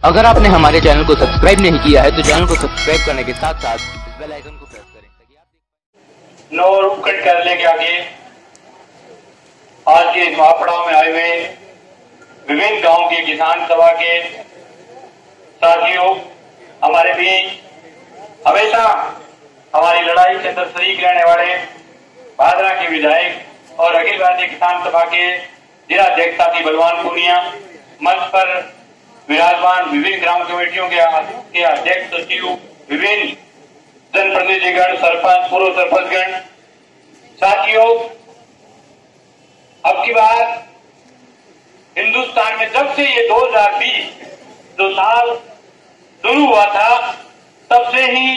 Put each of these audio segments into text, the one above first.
अगर आपने हमारे चैनल को सब्सक्राइब नहीं किया है तो चैनल को सब्सक्राइब करने के साथ साथ बेल आइकन को प्रेस करें ताकि आप नौ रुकट करने के आगे आज के इस महापड़ाव में आए हुए विभिन्न गांव के किसान सभा के साथियों, हमारे बीच हमेशा हमारी लड़ाई के अंदर शरीक रहने वाले भादरा के विधायक और अखिल भारतीय किसान सभा के जिलाध्यक्ष साथी बलवान पूनिया, मंच पर विराजमान विभिन्न ग्राम कमेटियों के अध्यक्ष सचिव, विभिन्न जनप्रतिनिधिगण, सरपंच, पूर्व सरपंचगण, साथियों, अब की बार हिंदुस्तान में जब से ये 2020 जो साल शुरू हुआ था तब से ही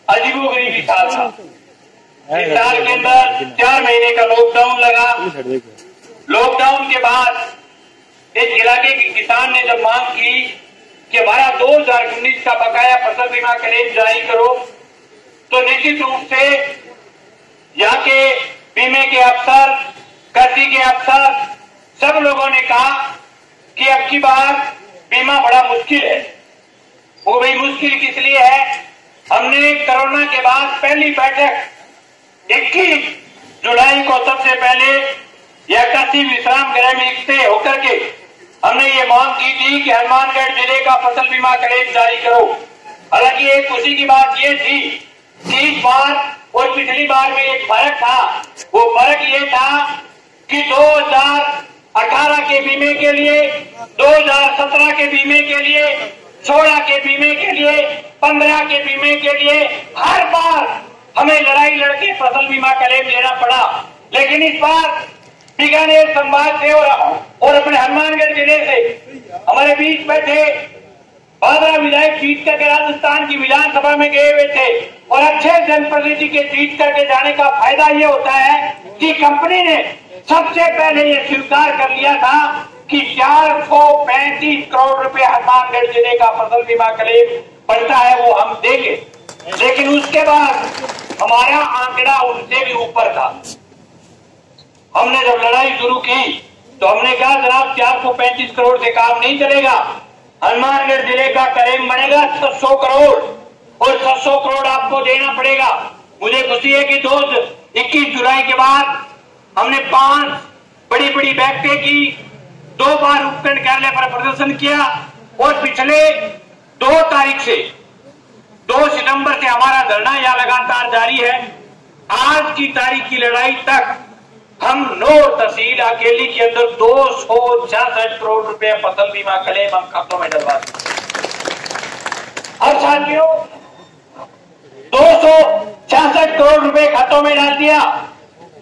अजीबोगरीबी साल था। इस साल के अंदर 4 महीने का लॉकडाउन लगा। लॉकडाउन के बाद इस इलाके के किसान ने जब मांग की कि हमारा 2019 का बकाया फसल बीमा क्लेम जारी करो, तो निश्चित रूप से यहाँ के बीमे के अफसर, कृषि के अफसर, सब लोगों ने कहा कि अब की बार बीमा बड़ा मुश्किल है। वो भी मुश्किल किस लिए है? हमने कोरोना के बाद पहली बैठक 21 जुलाई को सबसे पहले यह कृषि विश्राम गृह में से होकर के हमने ये मांग की थी कि हनुमानगढ़ जिले का फसल बीमा क्लेम जारी करो। हालांकि एक खुशी की बात ये थी कि इस बार और पिछली बार में एक फर्क था। वो फर्क ये था कि 2018 के बीमे के लिए, 2017 के बीमे के लिए, 16 के बीमे के लिए, 15 के बीमे के लिए हर बार हमें लड़ाई लड़के फसल बीमा क्लेम लेना पड़ा। लेकिन इस बार बीकानेर संभाग से और अपने हनुमानगढ़ जिले से हमारे बीच बैठे भादरा विधायक जीत करके राजस्थान की विधानसभा में गए हुए थे और अच्छे जनप्रतिनिधि के जीत करके जाने का फायदा ये होता है कि कंपनी ने सबसे पहले ये स्वीकार कर लिया था कि 435 करोड़ रुपए हनुमानगढ़ जिले का फसल बीमा क्लेम बढ़ता है वो हम देंगे। लेकिन उसके बाद हमारा आंकड़ा उनसे भी ऊपर था। हमने जब लड़ाई शुरू की तो हमने कहा जनाब 435 करोड़ से काम नहीं चलेगा, हनुमानगढ़ जिले का क्लेम बनेगा 600 करोड़ और 600 करोड़ आपको देना पड़ेगा। मुझे खुशी है कि 21 जुलाई के बाद हमने 5 बड़ी बड़ी बैठकें की, 2 बार उपखंड कार्यालय पर प्रदर्शन किया और पिछले 2 तारीख से 2 सितंबर से हमारा धरना यहाँ लगातार जारी है। आज की तारीख की लड़ाई तक हम 9 तहसील अकेली के अंदर 266 करोड़ रुपए फसल बीमा क्लेम हम खातों में डलवा दें। और साथियों 266 करोड़ रुपए खातों में डाल दिया,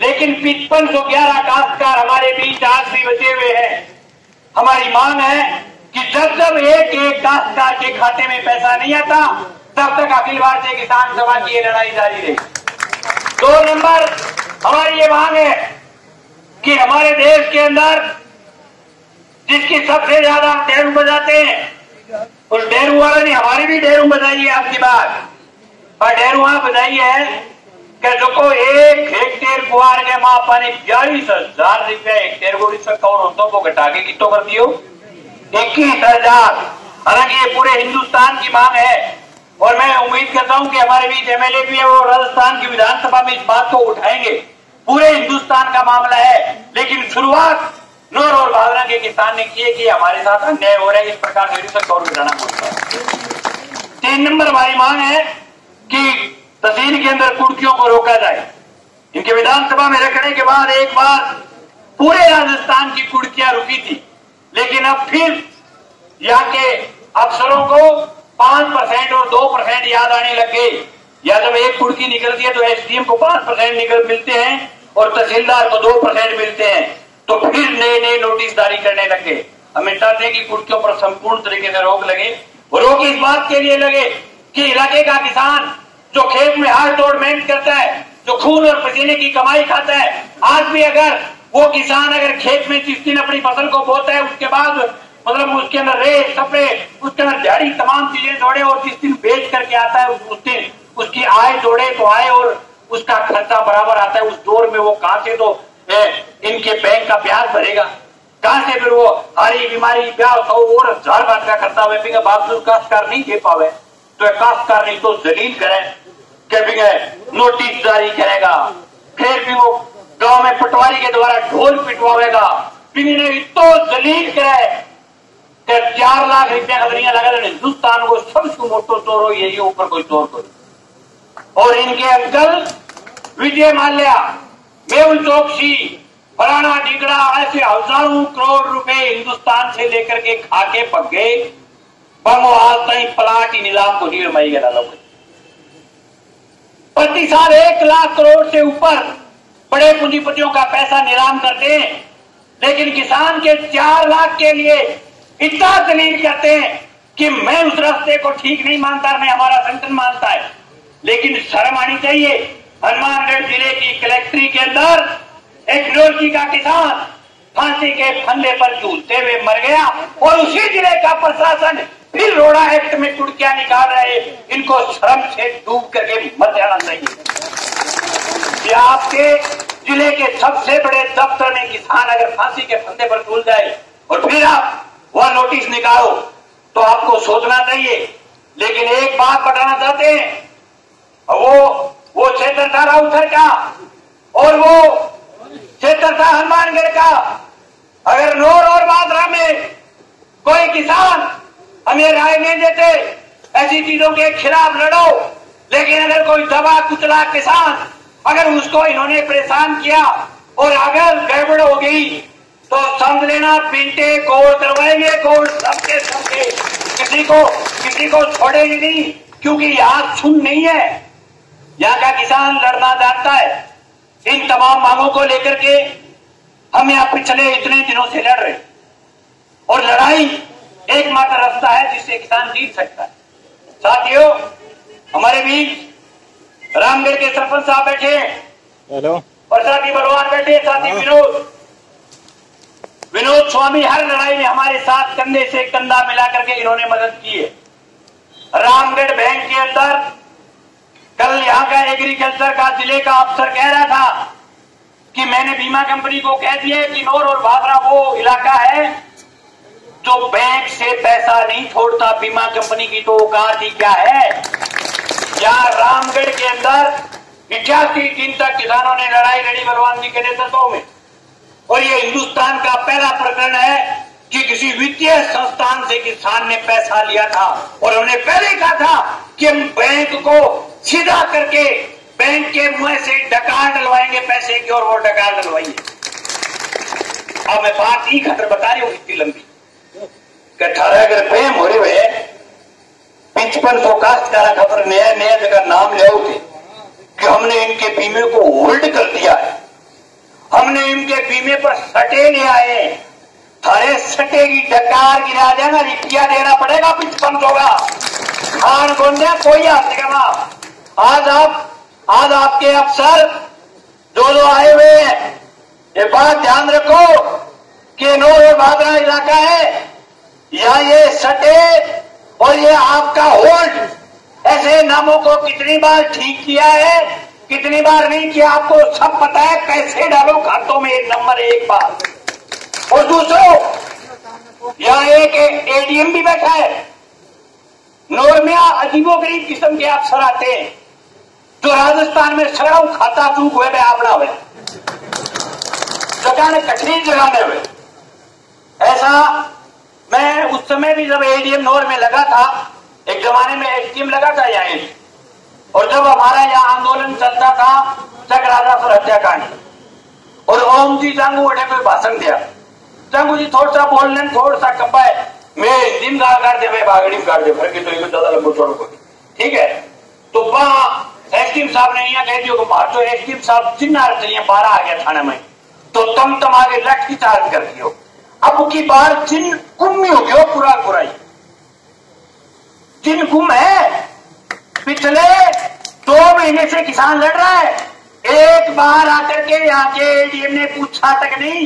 लेकिन 5511 काश्तकार हमारे बीच आज भी बचे हुए हैं। हमारी मांग है कि जब जब एक काश्तकार के खाते में पैसा नहीं आता तब तक अखिल भारतीय किसान सभा की लड़ाई जारी रहे। 2 नंबर हमारी ये मांग है कि हमारे देश के अंदर जिसकी सबसे ज्यादा डेरू बजाते हैं उस डेरू वाले ने हमारी भी डेरू बजाई है आपकी बात, और डेरू वहां बजाई है कि जो को 1 हेक्टेयर गुआर के मां पानी 42,000 रुपया हेक्टेयर को कौन को घटा के कितो कर दियो 21,000। हालांकि ये पूरे हिंदुस्तान की मांग है और मैं उम्मीद करता हूं कि हमारे बीच एमएलए भी है वो राजस्थान की विधानसभा में इस बात को उठाएंगे। पूरे हिंदुस्तान का मामला है, लेकिन शुरुआत नौर और भादरा के किसान ने की है कि हमारे साथ अन्याय हो रहा है, इस प्रकार से गौर घटाना पड़ता है। 3 नंबर हमारी मांग है कि तहसील के अंदर कुर्सियों को रोका जाए। इनके विधानसभा में रखने के बाद एक बार पूरे राजस्थान की कुर्सियां रुकी थी, लेकिन अब फिर यहाँ के अफसरों को 5% और 2% याद आने लग गए। या जब एक कुर्सी निकलती है तो एसडीएम को 5% मिलते हैं और तहसीलदार को 2% मिलते हैं, तो फिर नए नोटिस जारी करने लगे। हम चाहते हैं कि कुर्सियों पर संपूर्ण तरीके से रोक लगे। वो रोक इस बात के लिए लगे कि इलाके का किसान जो खेत में हाथ तोड़ मेहनत करता है, जो खून और पसीने की कमाई खाता है, आज भी अगर वो किसान अगर खेत में जिस दिन अपनी फसल को बोता है उसके बाद मतलब उसके अंदर रेत सपरे, उसके अंदर झाड़ी तमाम चीजें जोड़े और जिस दिन बेच करके आता है उस दिन उसकी आय जोड़े तो आय और उसका खर्चा बराबर आता है। उस दौर में वो कहां से तो इनके बैंक का ब्याज भरेगा। कहां से फिर वो हरी बीमारी ब्याह तो और हजार बात का करता हुए फिर बावजूद काश्तकार नहीं दे पावे तो काश्तकार नहीं तो जलील करे कि नोटिस जारी करेगा, फिर भी वो गांव में पटवारी के द्वारा ढोल पिटवाएगा, फिर इन्हें इतो जलील करे कि 4 लाख रुपया खबरियां लगा हिंदुस्तान को सबसे मोटो चोर हो यही ऊपर कोई चोर कोई। और इनके अंकल विजय माल्या, मेहुल चौकसी, फलाना ढिगड़ा ऐसे हजारों करोड़ रुपए हिंदुस्तान से लेकर के खाके पक गए, पर वो आज तक प्लाट ही नीलाम को नहीं रमाई गया। प्रति साल 1 लाख करोड़ से ऊपर बड़े पूंजीपतियों का पैसा नीलाम करते हैं, लेकिन किसान के 4 लाख के लिए इतना दलील करते हैं कि मैं उस रास्ते को ठीक नहीं मानता, मैं हमारा संगठन मानता है। लेकिन शर्म आनी चाहिए। हनुमानगढ़ जिले की कलेक्ट्री के अंदर एक नौरकी का किसान फांसी के फंदे पर झूलते हुए मर गया और उसी जिले का प्रशासन फिर रोड़ा एक्ट में टुड़कियां निकाल रहे। इनको शर्म से डूब करके मर जाना चाहिए। ये आपके जिले के सबसे बड़े दफ्तर में किसान अगर फांसी के फंदे पर झूल जाए और फिर आप वह नोटिस निकालो तो आपको सोचना चाहिए। लेकिन एक बात बताना चाहते हैं, वो क्षेत्र था राउथर का और वो क्षेत्र था हनुमानगढ़ का। अगर नौर और बादरा में कोई किसान हमें राय नहीं देते ऐसी चीजों के खिलाफ लड़ो, लेकिन अगर कोई दबा कुचला किसान अगर उसको इन्होंने परेशान किया और अगर गड़बड़ हो गई तो समझ लेना पिंटे कोड़ करवाएंगे, कोड़ सबके सबके, किसी को छोड़ेंगे नहीं, क्योंकि यहाँ सुन नहीं है। यहाँ का किसान लड़ना जानता है। इन तमाम मांगों को लेकर के हम यहाँ पिछले इतने दिनों से लड़ रहे और लड़ाई एकमात्र रास्ता है जिससे किसान जीत सकता है। साथियों, हमारे बीच रामगढ़ के सरपंच साहब बैठे हैं, हेलो, और साथी बलवान बैठे, साथी विनोद स्वामी हर लड़ाई में हमारे साथ कंधे से कंधा मिला करके इन्होंने मदद की है। रामगढ़ बैंक के अंदर कल यहाँ का एग्रीकल्चर का जिले का अफसर कह रहा था कि मैंने बीमा कंपनी को कह दिया कि नौर और भादरा वो इलाका है जो बैंक से पैसा नहीं छोड़ता। बीमा कंपनी की तो औकात ही क्या है। यहाँ रामगढ़ के अंदर 81 दिन तक किसानों ने लड़ाई लड़ी बलवान जी के नेतृत्व में, और ये हिंदुस्तान का पहला प्रकरण है कि किसी वित्तीय संस्थान से किसान ने पैसा लिया था और उन्होंने पहले कहा था कि हम बैंक को सीधा करके बैंक के मुंह से डकार डलवाएंगे पैसे की, और वो डकार डलवाइए। अब मैं बात ही खतर बता रही हूँ इतनी लंबी कि 18 अगर प्रेम हो रहे हुए 5500 काश्तकार खबर नया नया जगह नाम ले थे कि हमने इनके बीमे को होल्ड कर दिया है, हमने इनके बीमे पर सटे ले आए। थारे सटे की डकार गिरा देना, रुपया देना पड़ेगा 5500 का। खान गोंदे कोई हाथ नहीं करना। आज आपके अफसर जो आए हुए हैं, ये बात ध्यान रखो कि नौर और भादरा इलाका है, या ये सटे और ये आपका होल्ड, ऐसे नामों को कितनी बार ठीक किया है, कितनी बार नहीं किया, आपको सब पता है। पैसे डालो खातों में नंबर 1 बार। और दूसरों, यहाँ एक एडीएम भी बैठा है। नौर में अजीबोगरीब किस्म के अफसर आते हैं जो राजस्थान में सड़ाऊ खाता चूक हुए में आपना हुए जगह ने कठिन जगह में हुए। ऐसा मैं उस समय भी जब एडीएम नौर में लगा था, एक जमाने में एसडीएम लगा था यहाँ, और जब हमारा यहाँ आंदोलन चलता था चकराजा पर हत्याकांड, और ओम जी जांगू ने कोई भाषण दिया, जांगू जी थोड़ा सा बोलने थोड़ा सा कब्बा है, मैं हिंदी में काट दे, मैं बागड़ी में काट दे, फिर तो ज्यादा लगभग छोड़ को, ठीक है। तो वहां एसडीएम साहब ने यहाँ कह दिया मार, तो एसडीएम साहब चिन्ह चलिए 12 आ गया थाने में, तो तुम आगे लठ की चार्ज कर दियो। अब की बार चिन्ह गुम ही हो गया, पूरा ही चिन्ह गुम है। पिछले 2 महीने से किसान लड़ रहा है। एक बार आकर के यहाँ के एडीएम ने पूछा तक नहीं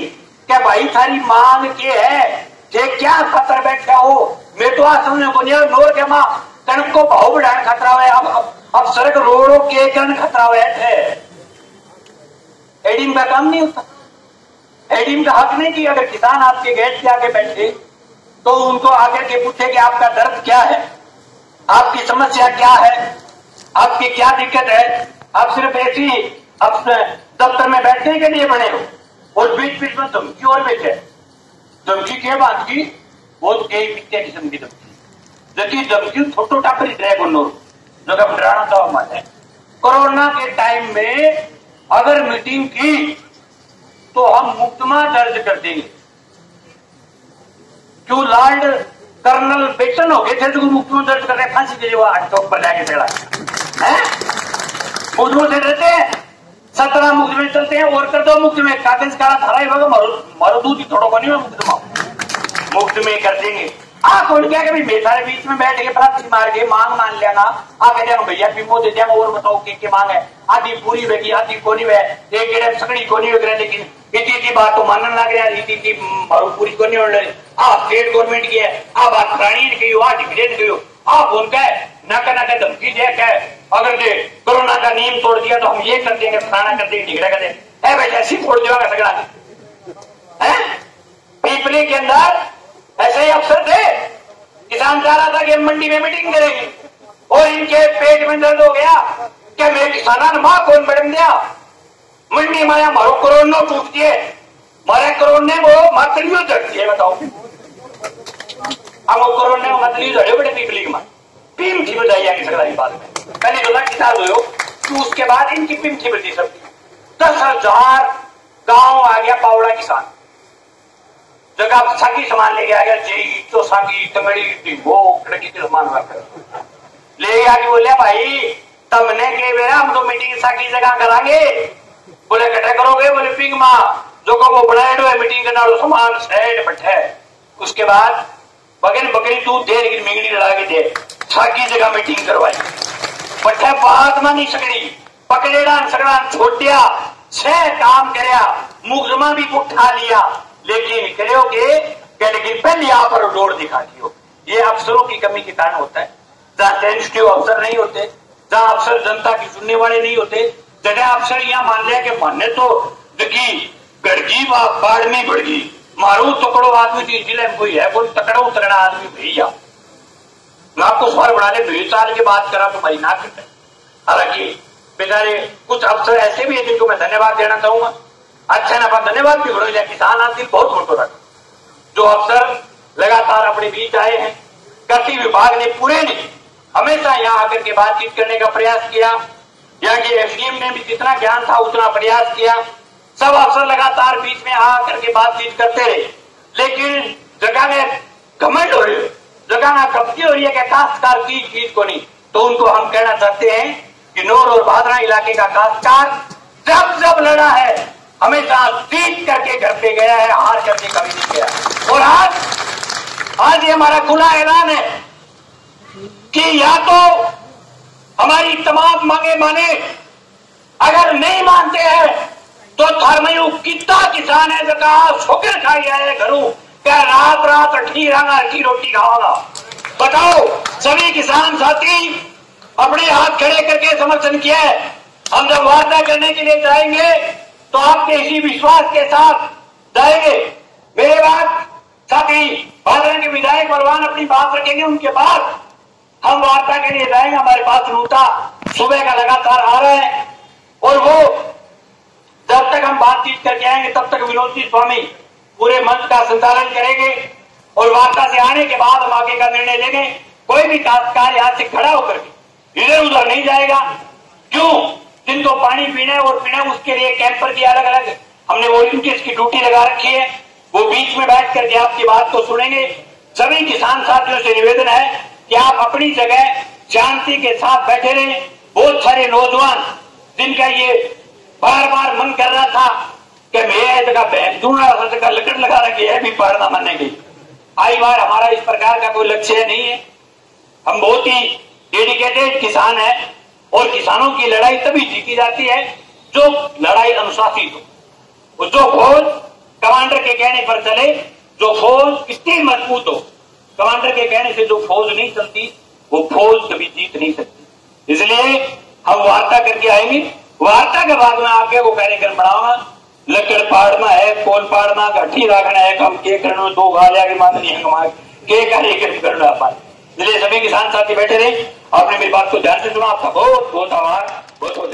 क्या भाई थारी मांग के है, जे क्या खतर बैठा हो। मैं तो आज सुनने को नहीं, नौर के मां कणक को भाव बढ़ाने खतरा हुआ है, अब सड़क रोडों के कारण खतरा हुआ है। एडीएम का काम नहीं होता। एडीएम का हक नहीं कि अगर किसान आपके गेट पे आके बैठे तो उनको आकर के पूछे कि आपका दर्द क्या है, आपकी समस्या क्या है, आपकी क्या दिक्कत है। आप सिर्फ ऐसी अब दफ्तर में बैठने के लिए बने हो और बीच बीच में धमकी और बेचे। धमकी क्या बात की, बहुत कई पिक्चर किस्म की धमकी, जबकि धमकी छोटो टापरी ड्रैग जो डराना था हमारे। कोरोना के टाइम में अगर मीटिंग की तो हम मुकदमा दर्ज कर देंगे। क्यों लॉर्ड कर्नल बेटन हो गए थे तो मुकदमा दर्ज कर रहे, फांसी दे चौक पर जाके चढ़ा है। मुकदमों से डरते हैं, 17 मुकदमे चलते हैं और कर दो मुकदमे, कागज काला थारा ही मारो दूध ही थोड़ा बनी हुआ मुकदमे कर देंगे। कौन क्या कि मेरे बीच में बैठ के प्राप्ति मार के मांग मान लेना, कह दिया भैया पीमो दे दिया और बताओ की मांग है, आधी पूरी वेगी आधी कोनी वे, एक गेड़े सकड़ी कोनी वगैरह, लेकिन इतनी बात तो मानने लग रहा है, इतनी मारू पूरी कोनी हो रही। स्टेट गवर्नमेंट की है, बात प्राणी की हो, डिग्रेड की हो, उनका नाका धमकी दे क्या अगर दे कोरोना का नियम तोड़ दिया तो हम ये कर देंगे, फलाना कर देंगे, ढिगड़ा कर देंगे। भाई ऐसी तोड़ देगा सगड़ा है। पीपली के अंदर ऐसे ही अफसर थे, किसान चाह रहा था कि मंडी में मीटिंग करेंगे और इनके पेट में दर्द हो गया क्या मेरे किसाना ने मां कौन बढ़ दिया मंडी माया मारो करोड़ों टूट दिए, मारे करोड़ ने वो मतलियों धरती है। बताओ हम करोड़ ने मतलियों धरे बड़े पीपली में पीमठी बजाई आगे सकता है। बाद में पहले जो किसान हो तो उसके बाद इनकी पीमठी बजी सकती। 10,000 गांव आ गया पावड़ा किसान, जगह साकी सामान ले गया, जेई तो साकी तंगड़ी वो खड़की के सामान ले गया कि बोले भाई तमने के बेरा हम तो मीटिंग साकी जगह करांगे। बोले कटे करोगे, बोले पिंग माँ जो को वो बड़ा है मीटिंग करना सामान सेट बैठे। उसके बाद बगन बकरी तू दे लेकिन मिंगनी लड़ा के दे, साकी जगह मीटिंग करवाई, बैठे बात मानी सकड़ी पकड़ेड़ा सकड़ा छोटिया से काम करया, मुकदमा भी उठा लिया, लेकिन कहो लेकिन पहले आप पर डोर दिखा दियो। ये अफसरों की कमी के कारण होता है। जहां सेंसिटिव अफसर नहीं होते, जहां अफसर जनता की सुनने वाले नहीं होते, जगह अफसर यहाँ मान लिया कि माने तो देखी गड़गी बाढ़ में बढ़गी, मारू तकड़ो आदमी की जिले में कोई है, कोई तकड़ो तगड़ा आदमी भैया मैं आपको सवाल बढ़ा ले 2 साल के बाद करा तुम्हारी नाक। हालांकि बेचारे कुछ अफसर ऐसे भी है जिनको मैं धन्यवाद देना चाहूंगा। अच्छा ना धन्यवाद भी बढ़ो, किसान आज बहुत मोटो रखा जो अफसर लगातार अपने बीच आए हैं। कृषि विभाग ने पूरे ने हमेशा यहाँ आकर के बातचीत करने का प्रयास किया, यहाँ के एसडीएम ने भी जितना ज्ञान था उतना प्रयास किया। सब अफसर लगातार बीच में आकर के बातचीत करते रहे, लेकिन जगह में घमंड हो रही है, जगह ना कब्जी हो रही है कि काश्तकार की चीज को नहीं। तो उनको हम कहना चाहते हैं कि नौर और भादरा इलाके का काश्तकार जब जब लड़ा है हमेशा जीत करके घर पे गया है, हार करके कभी नहीं गया। और आज ये हमारा खुला ऐलान है कि या तो हमारी तमाम मांगे माने, अगर नहीं मानते हैं तो थरमयू कितना किसान है जगह शोकर खाई आए घरों क्या रात रात अठी रंगा अठी रोटी खावागा। बताओ सभी किसान साथी अपने हाथ खड़े करके समर्थन किया है। हम जब वार्ता करने के लिए जाएंगे तो आपके इसी विश्वास के साथ जाएंगे। मेरे बाद साथी भादरा के विधायक बलवान अपनी बात रखेंगे, उनके बाद हम वार्ता के लिए जाएंगे। हमारे पास नूता सुबह का लगातार आ रहा है और वो जब तक हम बातचीत करके आएंगे तब तक विनोद जी स्वामी पूरे मंच का संचालन करेंगे और वार्ता से आने के बाद हम आगे का निर्णय लेंगे। कोई भी काश्तकार यहाँ से खड़ा होकर इधर उधर नहीं जाएगा। क्यों? जिनको पानी पीना है और पीना उसके लिए कैंपर की अलग अलग हमने वॉलंटियर्स की ड्यूटी लगा रखी है, वो बीच में बैठ करके आपकी बात को सुनेंगे। सभी किसान साथियों से निवेदन है कि आप अपनी जगह शांति के साथ बैठे रहे। बहुत सारे नौजवान जिनका ये बार बार मन कर रहा था कि मैं जगह बहन दूंगा जगह लकड़ लगा रखी है भी पढ़ना मानने की, आई बार हमारा इस प्रकार का कोई लक्ष्य नहीं है। हम बहुत ही डेडिकेटेड किसान है और किसानों की लड़ाई तभी जीती जाती है जो लड़ाई अनुशासित हो, जो फौज कमांडर के कहने पर चले, जो फौज कितनी मजबूत हो। कमांडर के कहने से जो फौज नहीं चलती वो फौज कभी जीत नहीं सकती। इसलिए हम वार्ता करके आएंगे, वार्ता के बाद में आगे वो कार्यक्रम बढ़ाऊंगा। लकड़ पाड़ना है, कोल पाड़ना, घटी रखना है, कम के करना, 2 गालियां की मांगनी है हमारे के करना अपन। इसलिए सभी किसान साथी बैठे रहे, आपने मेरी बात को ध्यान से सुना, आपका बहुत बहुत आभार, बहुत बहुत